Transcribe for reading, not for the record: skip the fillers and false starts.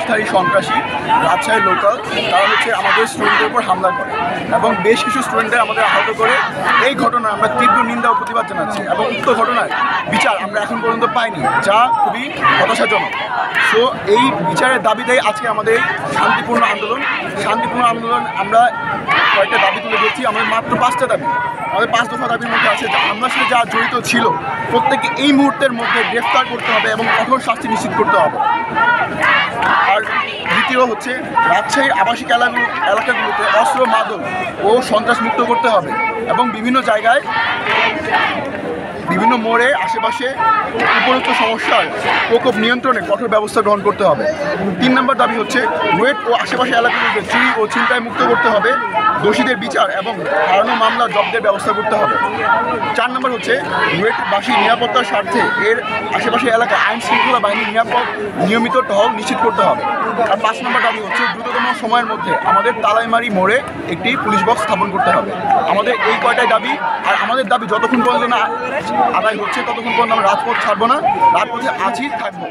স্থায়ী সন্ত্রাসী রাজশাহী লোকাল তারা হচ্ছে আমাদের স্টুডেন্টের উপর হামলা করে এবং বেশ কিছু স্টুডেন্টদের আমাদের আহত করে। এই ঘটনা আমরা তীব্র নিন্দা ও প্রতিবাদ জানাচ্ছি এবং উক্ত ঘটনার বিচার আমরা এখন পর্যন্ত পাইনি, যা খুবই হতাশাজনক। সো এই বিচারের দাবিতেই আজকে আমাদের শান্তিপূর্ণ আন্দোলন আমরা কয়েকটা দাবি তুলে ধরছি। আমাদের মাত্র 5টা দাবি, আমাদের 5 দফা দাবির মধ্যে আছে আমরা সাথে যা জড়িত ছিল প্রত্যেককে এই মুহূর্তের মধ্যে গ্রেফতার করতে হবে এবং কঠোর শাস্তি নিশ্চিত করতে হবে। আর দ্বিতীয় হচ্ছে রাজশাহীর আবাসিক এলাকাগুলোতে অস্ত্র, মাদক ও সন্ত্রাস মুক্ত করতে হবে এবং বিভিন্ন জায়গায় বিভিন্ন মোড়ে আশেপাশে উপরোক্ত সমস্যার প্রকোপ নিয়ন্ত্রণে কঠোর ব্যবস্থা গ্রহণ করতে হবে। 3 নম্বর দাবি হচ্ছে রুয়েট ও আশেপাশে এলাকাগুলোকে চুরি ও ছিনতাই মুক্ত করতে হবে, দোষীদের বিচার এবং হারানো মামলা জব্দের ব্যবস্থা করতে হবে। 4 নম্বর হচ্ছে রুয়েটবাসী নিরাপত্তার স্বার্থে এর আশেপাশে এলাকায় আইন শৃঙ্খলা বাহিনীর নিয়মিত টহল নিশ্চিত করতে হবে। আর 5 নম্বর দাবি হচ্ছে দ্রুততম সময়ের মধ্যে আমাদের তালাইমারি মোড়ে একটি পুলিশ বক্স স্থাপন করতে হবে। আমাদের এই কয়টাই দাবি, আর আমাদের দাবি যতক্ষণ পর্যন্ত না আদায় হচ্ছে ততক্ষণ পর্যন্ত আমরা রাজপথ ছাড়বো না, রাজপথে আছি, থাকবো।